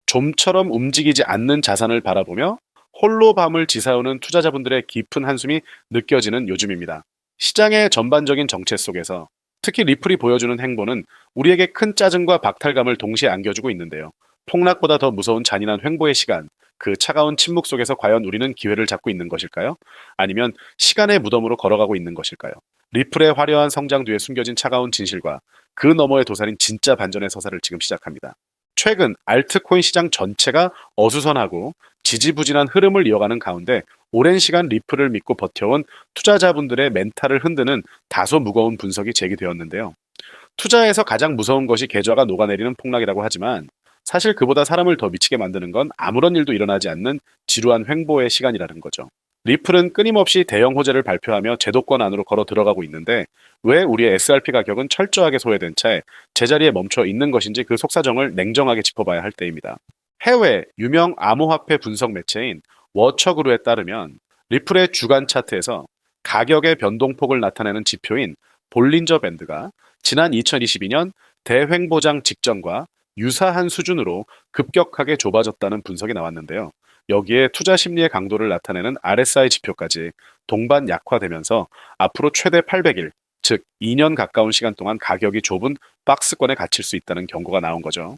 좀처럼 움직이지 않는 자산을 바라보며 홀로 밤을 지새우는 투자자분들의 깊은 한숨이 느껴지는 요즘입니다. 시장의 전반적인 정체 속에서 특히 리플이 보여주는 행보는 우리에게 큰 짜증과 박탈감을 동시에 안겨주고 있는데요. 폭락보다 더 무서운 잔인한 횡보의 시간, 그 차가운 침묵 속에서 과연 우리는 기회를 잡고 있는 것일까요? 아니면 시간의 무덤으로 걸어가고 있는 것일까요? 리플의 화려한 성장 뒤에 숨겨진 차가운 진실과 그 너머에 도사린 진짜 반전의 서사를 지금 시작합니다. 최근 알트코인 시장 전체가 어수선하고 지지부진한 흐름을 이어가는 가운데 오랜 시간 리플을 믿고 버텨온 투자자분들의 멘탈을 흔드는 다소 무거운 분석이 제기되었는데요. 투자에서 가장 무서운 것이 계좌가 녹아내리는 폭락이라고 하지만 사실 그보다 사람을 더 미치게 만드는 건 아무런 일도 일어나지 않는 지루한 횡보의 시간이라는 거죠. 리플은 끊임없이 대형 호재를 발표하며 제도권 안으로 걸어 들어가고 있는데 왜 우리의 SRP 가격은 철저하게 소외된 채 제자리에 멈춰 있는 것인지 그 속사정을 냉정하게 짚어봐야 할 때입니다. 해외 유명 암호화폐 분석 매체인 워처그루에 따르면 리플의 주간 차트에서 가격의 변동폭을 나타내는 지표인 볼린저 밴드가 지난 2022년 대횡보장 직전과 유사한 수준으로 급격하게 좁아졌다는 분석이 나왔는데요. 여기에 투자 심리의 강도를 나타내는 RSI 지표까지 동반 약화되면서 앞으로 최대 800일, 즉 2년 가까운 시간 동안 가격이 좁은 박스권에 갇힐 수 있다는 경고가 나온 거죠.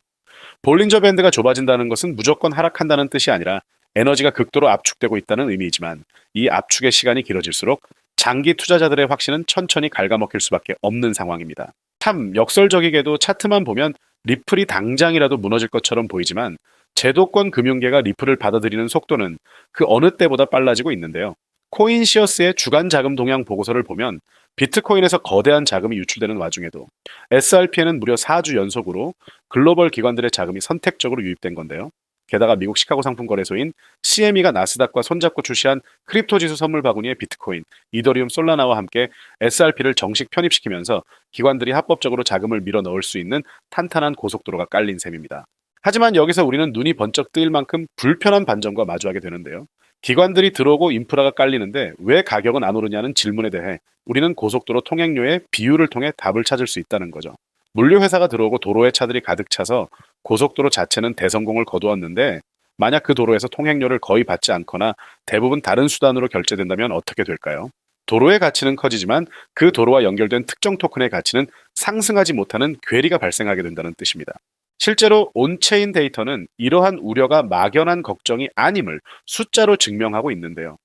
볼린저 밴드가 좁아진다는 것은 무조건 하락한다는 뜻이 아니라 에너지가 극도로 압축되고 있다는 의미이지만 이 압축의 시간이 길어질수록 장기 투자자들의 확신은 천천히 갉아먹힐 수밖에 없는 상황입니다. 참 역설적이게도 차트만 보면 리플이 당장이라도 무너질 것처럼 보이지만 제도권 금융계가 리플을 받아들이는 속도는 그 어느 때보다 빨라지고 있는데요. 코인시어스의 주간 자금 동향 보고서를 보면 비트코인에서 거대한 자금이 유출되는 와중에도 SRP에는 무려 4주 연속으로 글로벌 기관들의 자금이 선택적으로 유입된 건데요. 게다가 미국 시카고 상품거래소인 CME가 나스닥과 손잡고 출시한 크립토 지수 선물 바구니의 비트코인, 이더리움, 솔라나와 함께 SRP를 정식 편입시키면서 기관들이 합법적으로 자금을 밀어 넣을 수 있는 탄탄한 고속도로가 깔린 셈입니다. 하지만 여기서 우리는 눈이 번쩍 뜨일 만큼 불편한 반전과 마주하게 되는데요. 기관들이 들어오고 인프라가 깔리는데 왜 가격은 안 오르냐는 질문에 대해 우리는 고속도로 통행료의 비율을 통해 답을 찾을 수 있다는 거죠. 물류회사가 들어오고 도로에 차들이 가득 차서 고속도로 자체는 대성공을 거두었는데 만약 그 도로에서 통행료를 거의 받지 않거나 대부분 다른 수단으로 결제된다면 어떻게 될까요? 도로의 가치는 커지지만 그 도로와 연결된 특정 토큰의 가치는 상승하지 못하는 괴리가 발생하게 된다는 뜻입니다. 실제로 온체인 데이터는 이러한 우려가 막연한 걱정이 아님을 숫자로 증명하고 있는데요.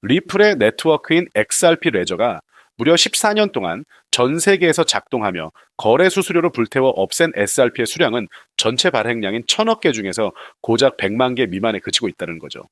리플의 네트워크인 XRP 레저가 무려 14년 동안 전 세계에서 작동하며 거래 수수료로 불태워 없앤 SRP의 수량은 전체 발행량인 1000억 개 중에서 고작 100만 개 미만에 그치고 있다는 거죠.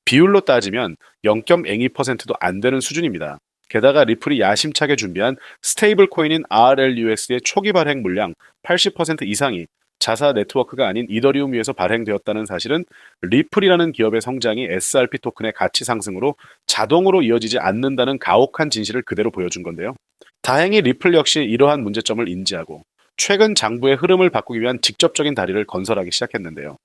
비율로 따지면 0.02%도 안 되는 수준입니다. 게다가 리플이 야심차게 준비한 스테이블 코인인 RLUS의 초기 발행 물량 80% 이상이 자사 네트워크가 아닌 이더리움 위에서 발행되었다는 사실은 리플이라는 기업의 성장이 SRP 토큰의 가치 상승으로 자동으로 이어지지 않는다는 가혹한 진실을 그대로 보여준 건데요. 다행히 리플 역시 이러한 문제점을 인지하고 최근 장부의 흐름을 바꾸기 위한 직접적인 다리를 건설하기 시작했는데요.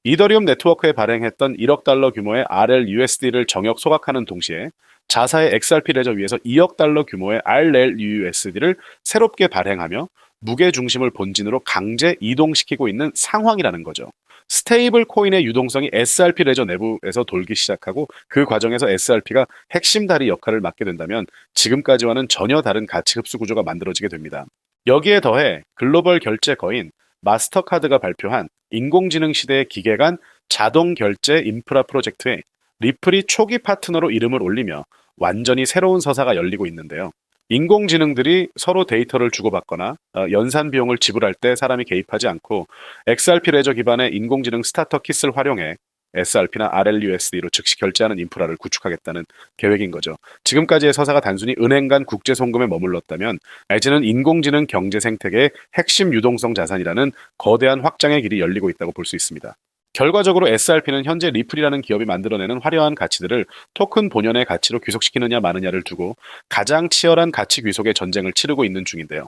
이더리움 네트워크에 발행했던 1억 달러 규모의 RLUSD를 정역 소각하는 동시에 자사의 XRP 레저 위에서 2억 달러 규모의 RLUSD를 새롭게 발행하며 무게 중심을 본진으로 강제 이동시키고 있는 상황이라는 거죠. 스테이블 코인의 유동성이 SRP 레저 내부에서 돌기 시작하고 그 과정에서 SRP가 핵심 다리 역할을 맡게 된다면 지금까지와는 전혀 다른 가치 흡수 구조가 만들어지게 됩니다. 여기에 더해 글로벌 결제 거인 마스터카드가 발표한 인공지능 시대의 기계 간 자동 결제 인프라 프로젝트에 리플이 초기 파트너로 이름을 올리며 완전히 새로운 서사가 열리고 있는데요. 인공지능들이 서로 데이터를 주고받거나 연산 비용을 지불할 때 사람이 개입하지 않고 XRP 레저 기반의 인공지능 스타터 키스를 활용해 SRP나 RLUSD로 즉시 결제하는 인프라를 구축하겠다는 계획인 거죠. 지금까지의 서사가 단순히 은행 간 국제 송금에 머물렀다면 이제는 인공지능 경제 생태계의 핵심 유동성 자산이라는 거대한 확장의 길이 열리고 있다고 볼 수 있습니다. 결과적으로 SRP는 현재 리플이라는 기업이 만들어내는 화려한 가치들을 토큰 본연의 가치로 귀속시키느냐 마느냐를 두고 가장 치열한 가치 귀속의 전쟁을 치르고 있는 중인데요.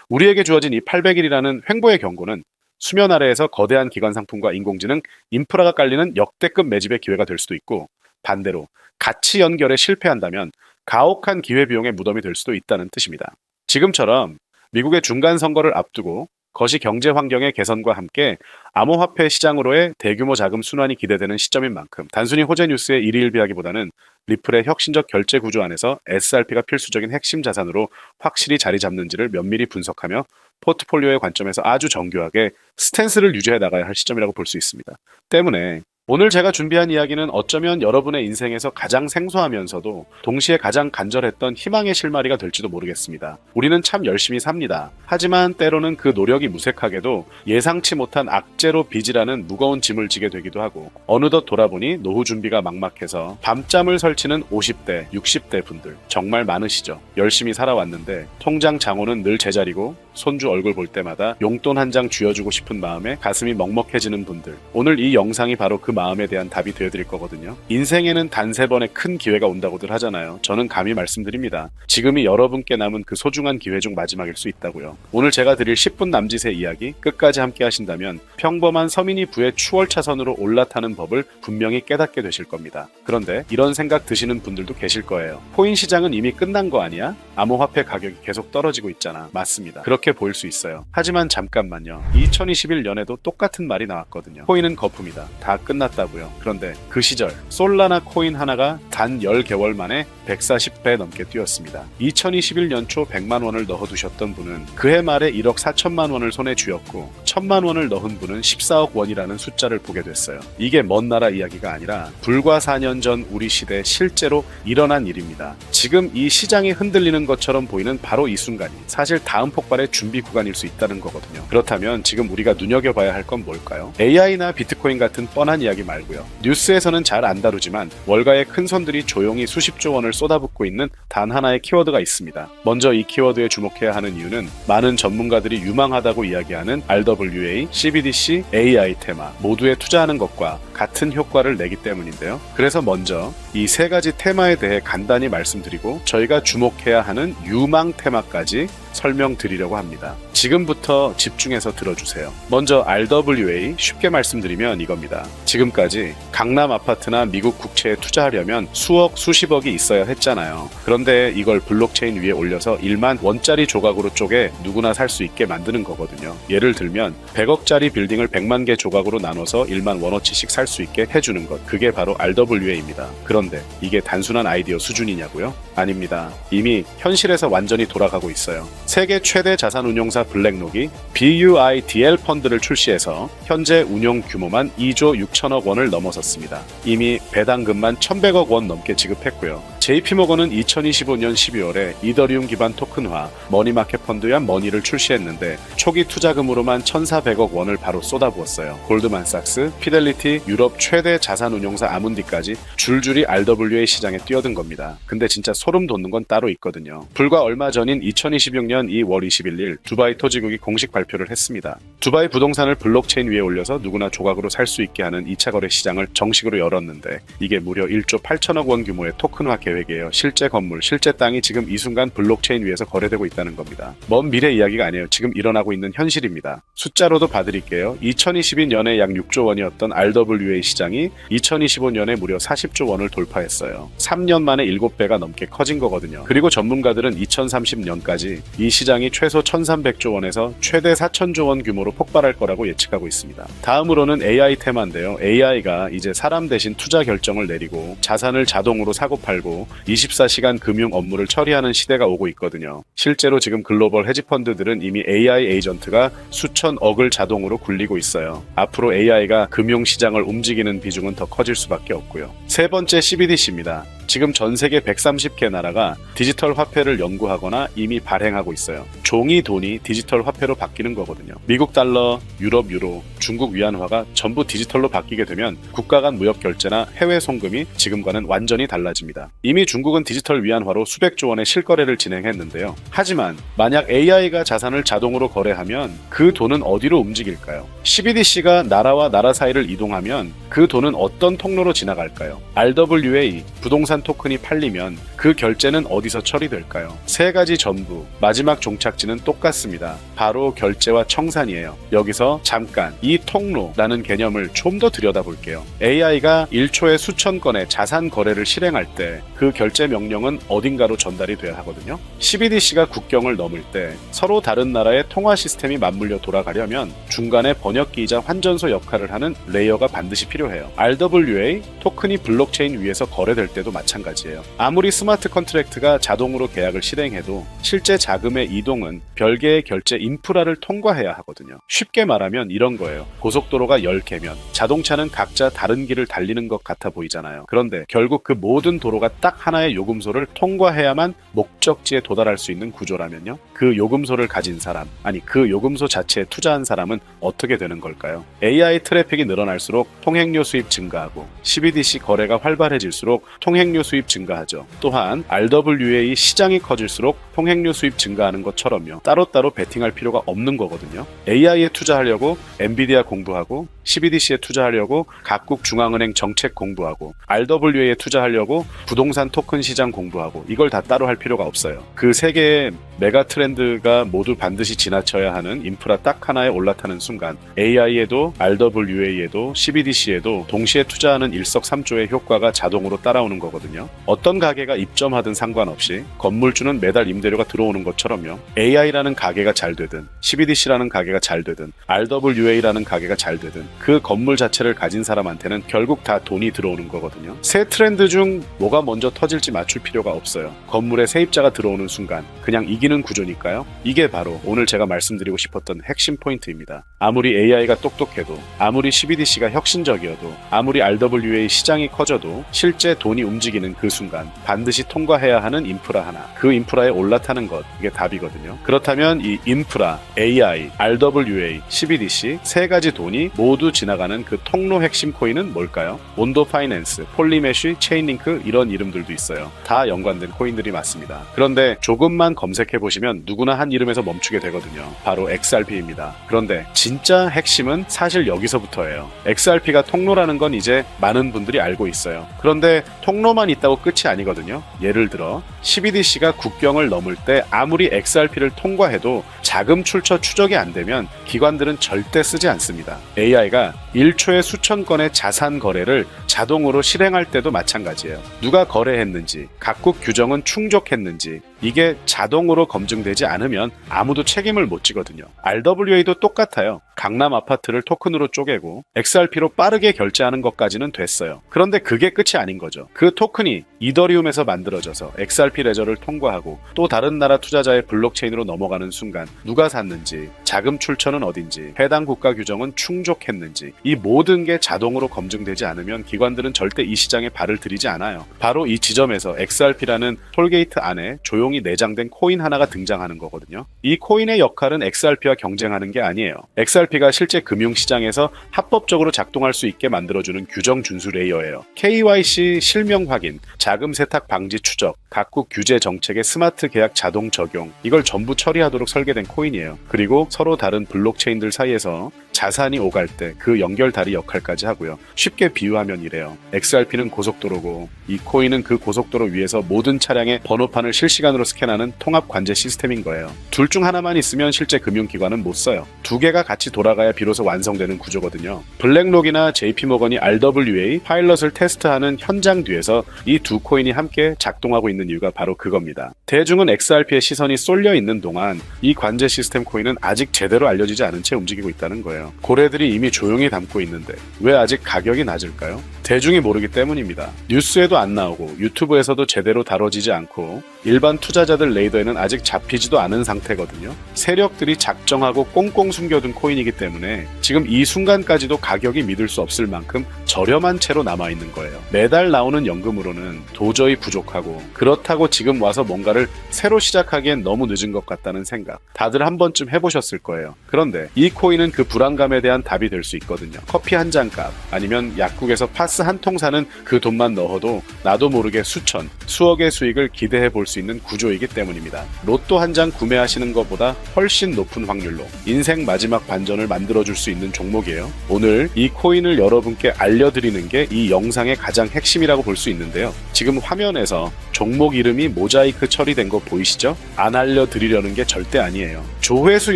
우리에게 주어진 이 800일이라는 횡보의 경고는 수면 아래에서 거대한 기관 상품과 인공지능, 인프라가 깔리는 역대급 매집의 기회가 될 수도 있고 반대로 가치 연결에 실패한다면 가혹한 기회비용의 무덤이 될 수도 있다는 뜻입니다. 지금처럼 미국의 중간 선거를 앞두고 거시 경제 환경의 개선과 함께 암호화폐 시장으로의 대규모 자금 순환이 기대되는 시점인 만큼 단순히 호재 뉴스에 일희일비하기보다는 리플의 혁신적 결제 구조 안에서 SRP가 필수적인 핵심 자산으로 확실히 자리 잡는지를 면밀히 분석하며 포트폴리오의 관점에서 아주 정교하게 스탠스를 유지해 나가야 할 시점이라고 볼 수 있습니다. 때문에 오늘 제가 준비한 이야기는 어쩌면 여러분의 인생에서 가장 생소하면서도 동시에 가장 간절했던 희망의 실마리가 될지도 모르겠습니다. 우리는 참 열심히 삽니다. 하지만 때로는 그 노력이 무색하게도 예상치 못한 악재로 빚이라는 무거운 짐을 지게 되기도 하고 어느덧 돌아보니 노후 준비가 막막해서 밤잠을 설치는 50대, 60대 분들 정말 많으시죠. 열심히 살아왔는데 통장 장호는 늘 제자리고 손주 얼굴 볼 때마다 용돈 한 장 쥐어주고 싶은 마음에 가슴이 먹먹해지는 분들. 오늘 이 영상이 바로 그 마음에 대한 답이 되어드릴 거거든요. 인생에는 단 3번의 큰 기회가 온다고들 하잖아요. 저는 감히 말씀드립니다. 지금이 여러분께 남은 그 소중한 기회 중 마지막일 수 있다고요. 오늘 제가 드릴 10분 남짓의 이야기 끝까지 함께 하신다면 평범한 서민이 부의 추월차선으로 올라타는 법을 분명히 깨닫게 되실 겁니다. 그런데 이런 생각 드시는 분들도 계실 거예요. 코인 시장은 이미 끝난 거 아니야? 암호화폐 가격이 계속 떨어지고 있잖아. 맞습니다. 그렇게 보일 수 있어요. 하지만 잠깐만요. 2021년에도 똑같은 말이 나왔거든요. 코인은 거품이다. 다 끝났다고요. 그런데 그 시절 솔라나 코인 하나가 단 10개월 만에 140배 넘게 뛰었습니다. 2021년 초 100만 원을 넣어두셨던 분은 그해 말에 1억 4천만 원을 손에 쥐었고 1000만 원을 넣은 분은 14억 원이라는 숫자를 보게 됐어요. 이게 먼 나라 이야기가 아니라 불과 4년 전 우리 시대에 실제로 일어난 일입니다. 지금 이 시장이 흔들리는 것처럼 보이는 바로 이 순간이 사실 다음 폭발의 준비 구간일 수 있다는 거거든요. 그렇다면 지금 우리가 눈여겨봐야 할 건 뭘까요? AI나 비트코인 같은 뻔한 이야기 말고요. 뉴스에서는 잘 안 다루지만 월가의 큰 손들이 조용히 수십조 원을 쏟아붓고 있는 단 하나의 키워드가 있습니다. 먼저 이 키워드에 주목해야 하는 이유는 많은 전문가들이 유망하다고 이야기하는 RWA, CBDC, AI 테마 모두에 투자하는 것과 같은 효과를 내기 때문인데요. 그래서 먼저 이 3가지 테마에 대해 간단히 말씀드리고 저희가 주목해야 하는 유망 테마까지 설명드리려고 합니다. 지금부터 집중해서 들어주세요. 먼저 RWA, 쉽게 말씀드리면 이겁니다. 지금까지 강남 아파트나 미국 국채에 투자하려면 수억, 수십억이 있어야 했잖아요. 그런데 이걸 블록체인 위에 올려서 1만 원짜리 조각으로 쪼개 누구나 살 수 있게 만드는 거거든요. 예를 들면 100억짜리 빌딩을 100만 개 조각으로 나눠서 1만 원어치씩 살 수 있게 해주는 것. 그게 바로 RWA입니다. 그런데 이게 단순한 아이디어 수준이냐고요? 아닙니다. 이미 현실에서 완전히 돌아가고 있어요. 세계 최대 자산운용사 블랙록이 BUIDL 펀드를 출시해서 현재 운용 규모만 2조 6천억 원을 넘어섰습니다. 이미 배당금만 1100억 원 넘게 지급했고요. JP모건은 2025년 12월에 이더리움 기반 토큰화 머니마켓 펀드야 머니를 출시했는데 초기 투자금으로만 1,400억 원을 바로 쏟아부었어요. 골드만삭스, 피델리티, 유럽 최대 자산운용사 아문디까지 줄줄이 RWA 시장에 뛰어든 겁니다. 근데 진짜 소름 돋는 건 따로 있거든요. 불과 얼마 전인 2026년 2월 21일 두바이 토지국이 공식 발표를 했습니다. 두바이 부동산을 블록체인 위에 올려서 누구나 조각으로 살 수 있게 하는 2차 거래 시장을 정식으로 열었는데 이게 무려 1조 8천억 원 규모의 토큰화 계획이에요. 실제 건물, 실제 땅이 지금 이 순간 블록체인 위에서 거래되고 있다는 겁니다. 먼 미래 이야기가 아니에요. 지금 일어나고 있는 현실입니다. 숫자로도 봐드릴게요. 2022년에 약 6조 원이었던 RWA 시장이 2025년에 무려 40조 원을 돌파했어요. 3년 만에 7배가 넘게 커진 거거든요. 그리고 전문가들은 2030년까지 이 시장이 최소 1,300조 원에서 최대 4,000조 원 규모로 폭발할 거라고 예측하고 있습니다. 다음으로는 AI 테마인데요. AI가 이제 사람 대신 투자 결정을 내리고 자산을 자동으로 사고팔고 24시간 금융 업무를 처리하는 시대가 오고 있거든요. 실제로 지금 글로벌 헤지펀드들은 이미 AI 에이전트가 수천억을 자동으로 굴리고 있어요. 앞으로 AI가 금융시장을 움직이는 비중은 더 커질 수밖에 없고요. 세 번째 CBDC입니다. 지금 전 세계 130개 나라가 디지털 화폐를 연구하거나 이미 발행하고 있어요. 종이 돈이 디지털 화폐로 바뀌는 거거든요. 미국 달러, 유럽 유로, 중국 위안화가 전부 디지털로 바뀌게 되면 국가 간 무역 결제나 해외 송금이 지금과는 완전히 달라집니다. 이미 중국은 디지털 위안화로 수백조 원의 실거래를 진행했는데요. 하지만 만약 AI가 자산을 자동으로 거래하면 그 돈은 어디로 움직일까요? CBDC가 나라와 나라 사이를 이동하면 그 돈은 어떤 통로로 지나갈까요? RWA, 부동산 토큰이 팔리면 그 결제는 어디서 처리될까요? 세 가지 전부 마지막 종착지는 똑같습니다. 바로 결제와 청산이에요. 여기서 잠깐 이 통로라는 개념을 좀 더 들여다볼게요. AI가 1초에 수천 건의 자산 거래를 실행할 때 그 결제 명령은 어딘가로 전달이 돼야 하거든요. CBDC가 국경을 넘을 때 서로 다른 나라의 통화 시스템이 맞물려 돌아가려면 중간에 번역기이자 환전소 역할을 하는 레이어가 반드시 필요해요. RWA, 토큰이 블록체인 위에서 거래될 때도 마찬가지예요. 아무리 스마트 컨트랙트가 자동으로 계약을 실행해도 실제 자금의 이동은 별개의 결제 인프라를 통과해야 하거든요. 쉽게 말하면 이런 거예요. 고속도로가 10개면 자동차는 각자 다른 길을 달리는 것 같아 보이잖아요. 그런데 결국 그 모든 도로가 딱 하나의 요금소를 통과해야만 목적지에 도달할 수 있는 구조라면요. 그 요금소를 가진 사람, 아니 그 요금소 자체에 투자한 사람은 어떻게 되는 걸까요? AI 트래픽이 늘어날수록 통행료 수입 증가하고 CBDC 거래가 활발해질수록 통행료 수입 증가하죠. 또한 RWA 시장이 커질수록 통행료 수입 증가하는 것처럼요. 따로따로 베팅할 필요가 없는 거거든요. AI에 투자하려고 엔비디아 공부하고 CBDC에 투자하려고 각국 중앙은행 정책 공부하고 RWA에 투자하려고 부동산 토큰 시장 공부하고 이걸 다 따로 할 필요가 없어요. 그 세 개의 메가 트렌드가 모두 반드시 지나쳐야 하는 인프라 딱 하나에 올라타는 순간 AI에도 RWA에도 CBDC에도 동시에 투자하는 일석삼조의 효과가 자동으로 따라오는 거거든요. 어떤 가게가 입점하든 상관없이 건물주는 매달 임대료가 들어오는 것처럼요. AI라는 가게가 잘 되든 CBDC라는 가게가 잘 되든 RWA라는 가게가 잘 되든 그 건물 자체를 가진 사람한테는 결국 다 돈이 들어오는 거거든요. 세 트렌드 중 뭐가 먼저 터질지 맞출 필요가 없어요. 건물에 세입자가 들어오는 순간 그냥 이기는 구조니까요. 이게 바로 오늘 제가 말씀드리고 싶었던 핵심 포인트입니다. 아무리 AI가 똑똑해도 아무리 CBDC가 혁신적이어도 아무리 RWA 시장이 커져도 실제 돈이 움직이는 그 순간 반드시 통과해야 하는 인프라 하나, 그 인프라에 올라타는 것, 이게 답이거든요. 그렇다면 이 인프라, AI, RWA, CBDC 세 가지 돈이 모두 지나가는 그 통로 핵심 코인은 뭘까요? 몬도 파이낸스, 폴리메쉬, 체인링크 이런 이름들도 있어요. 다 연관된 코인들이 맞습니다. 그런데 조금만 검색해보시면 누구나 한 이름에서 멈추게 되거든요. 바로 XRP입니다. 그런데 진짜 핵심은 사실 여기서부터예요. XRP가 통로라는 건 이제 많은 분들이 알고 있어요. 그런데 통로만 있다고 끝이 아니거든요. 예를 들어 CBDC가 국경을 넘을 때 아무리 XRP를 통과해도 자금 출처 추적이 안 되면 기관들은 절대 쓰지 않습니다. AI가 1초에 수천 건의 자산 거래를 자동으로 실행할 때도 마찬가지예요. 누가 거래했는지, 각국 규정은 충족했는지 이게 자동으로 검증되지 않으면 아무도 책임을 못 지거든요. RWA도 똑같아요. 강남 아파트를 토큰으로 쪼개고 XRP로 빠르게 결제하는 것까지는 됐어요. 그런데 그게 끝이 아닌 거죠. 그 토큰이 이더리움에서 만들어져서 XRP 레저를 통과하고 또 다른 나라 투자자의 블록체인으로 넘어가는 순간 누가 샀는지, 자금 출처는 어딘지, 해당 국가 규정은 충족했는지 이 모든 게 자동으로 검증되지 않으면 기관들은 절대 이 시장에 발을 들이지 않아요. 바로 이 지점에서 XRP라는 톨게이트 안에 조용히 내장된 코인 하나가 등장하는 거거든요. 이 코인의 역할은 XRP와 경쟁하는 게 아니에요. XRP가 실제 금융시장에서 합법적으로 작동할 수 있게 만들어주는 규정 준수 레이어예요. KYC 실명 확인, 자금 세탁 방지 추적, 각국 규제 정책의 스마트 계약 자동 적용 이걸 전부 처리하도록 설계된 코인이에요. 그리고 서로 다른 블록체인들 사이에서 자산이 오갈 때 그 연결다리 역할까지 하고요. 쉽게 비유하면 이래요. XRP는 고속도로고 이 코인은 그 고속도로 위에서 모든 차량의 번호판을 실시간으로 스캔하는 통합 관제 시스템인 거예요. 둘 중 하나만 있으면 실제 금융기관은 못 써요. 두 개가 같이 돌아가야 비로소 완성되는 구조거든요. 블랙록이나 JP모건이 RWA 파일럿을 테스트하는 현장 뒤에서 이 두 코인이 함께 작동하고 있는 이유가 바로 그겁니다. 대중은 XRP의 시선이 쏠려 있는 동안 이 관제 시스템 코인은 아직 제대로 알려지지 않은 채 움직이고 있다는 거예요. 고래들이 이미 조용히 담고 있는데 왜 아직 가격이 낮을까요? 대중이 모르기 때문입니다. 뉴스에도 안 나오고 유튜브에서도 제대로 다뤄지지 않고 일반 투자자들 레이더에는 아직 잡히지도 않은 상태거든요. 세력들이 작정하고 꽁꽁 숨겨둔 코인이기 때문에 지금 이 순간까지도 가격이 믿을 수 없을 만큼 저렴한 채로 남아있는 거예요. 매달 나오는 연금으로는 도저히 부족하고 그렇다고 지금 와서 뭔가를 새로 시작하기엔 너무 늦은 것 같다는 생각 다들 한 번쯤 해보셨을 거예요. 그런데 이 코인은 그 불안 불안감에 대한 답이 될 수 있거든요. 커피 한 잔 값, 아니면 약국에서 파스 한 통 사는 그 돈만 넣어도 나도 모르게 수천, 수억의 수익을 기대해 볼 수 있는 구조이기 때문입니다. 로또 한 장 구매하시는 것보다 훨씬 높은 확률로 인생 마지막 반전을 만들어줄 수 있는 종목이에요. 오늘 이 코인을 여러분께 알려드리는 게 이 영상의 가장 핵심이라고 볼 수 있는데요. 지금 화면에서 종목 이름이 모자이크 처리된 거 보이시죠? 안 알려드리려는 게 절대 아니에요. 조회수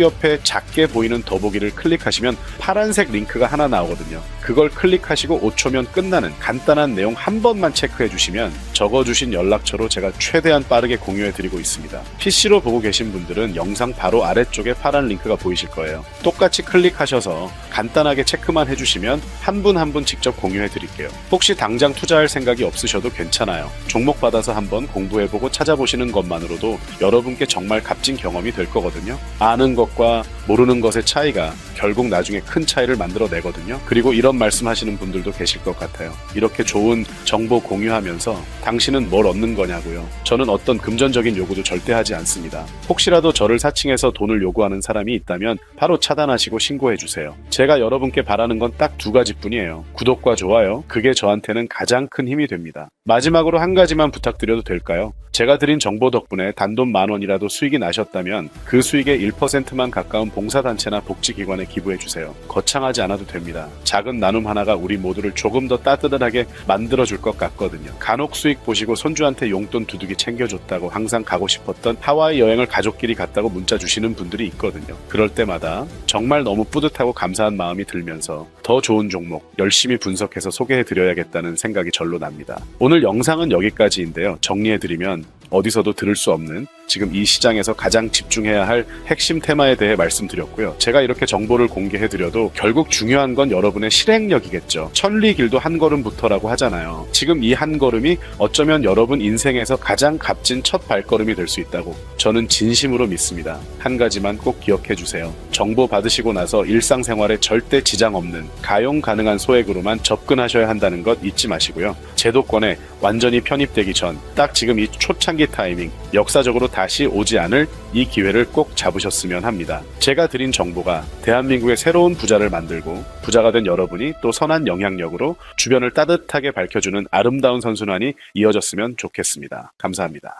옆에 작게 보이는 더보기를 클릭하시면 파란색 링크가 하나 나오거든요. 그걸 클릭하시고 5초면 끝나는 간단한 내용 한 번만 체크해 주시면 적어주신 연락처로 제가 최대한 빠르게 공유해 드리고 있습니다. PC로 보고 계신 분들은 영상 바로 아래쪽에 파란 링크가 보이실 거예요. 똑같이 클릭하셔서 간단하게 체크만 해주시면 한 분 한 분 직접 공유해 드릴게요. 혹시 당장 투자할 생각이 없으셔도 괜찮아요. 종목 받아서 한번 공부해보고 찾아보시는 것만으로도 여러분께 정말 값진 경험이 될 거거든요. 아는 것과 모르는 것의 차이가 결국 나중에 큰 차이를 만들어내거든요. 그리고 이런 말씀하시는 분들도 계실 것 같아요. 이렇게 좋은 정보 공유하면서 당신은 뭘 얻는 거냐고요. 저는 어떤 금전적인 요구도 절대 하지 않습니다. 혹시라도 저를 사칭해서 돈을 요구하는 사람이 있다면 바로 차단하시고 신고해주세요. 제가 여러분께 바라는 건 딱 두 가지뿐이에요. 구독과 좋아요. 그게 저한테는 가장 큰 힘이 됩니다. 마지막으로 한 가지만 부탁드려도 될까요? 제가 드린 정보 덕분에 단돈 10,000원이라도 수익이 나셨다면 그 수익의 1%만 가까운 봉사단체나 복지기관에 기부해주세요. 거창하지 않아도 됩니다. 작은 나눔 하나가 우리 모두를 조금 더 따뜻하게 만들어줄 것 같거든요. 간혹 수익 보시고 손주한테 용돈 두둑이 챙겨줬다고 항상 가고 싶었던 하와이 여행을 가족끼리 갔다고 문자 주시는 분들이 있거든요. 그럴 때마다 정말 너무 뿌듯하고 감사한 마음이 들면서 더 좋은 종목 열심히 분석해서 소개해드려야겠다는 생각이 절로 납니다. 오늘 영상은 여기까지인데요. 정리해드리면 어디서도 들을 수 없는 지금 이 시장에서 가장 집중해야 할 핵심 테마에 대해 말씀드렸고요. 제가 이렇게 정보를 공개해드려도 결국 중요한 건 여러분의 실행력이겠죠. 천리길도 한 걸음부터라고 하잖아요. 지금 이 한 걸음이 어쩌면 여러분 인생에서 가장 값진 첫 발걸음이 될 수 있다고 저는 진심으로 믿습니다. 한 가지만 꼭 기억해 주세요. 정보 받으시고 나서 일상생활에 절대 지장 없는 가용 가능한 소액으로만 접근하셔야 한다는 것 잊지 마시고요. 제도권에 완전히 편입되기 전 딱 지금 이 초창기 타이밍 역사적으로 다시 오지 않을 이 기회를 꼭 잡으셨으면 합니다. 제가 드린 정보가 대한민국의 새로운 부자를 만들고 부자가 된 여러분이 또 선한 영향력으로 주변을 따뜻하게 밝혀주는 아름다운 선순환이 이어졌으면 좋겠습니다. 감사합니다.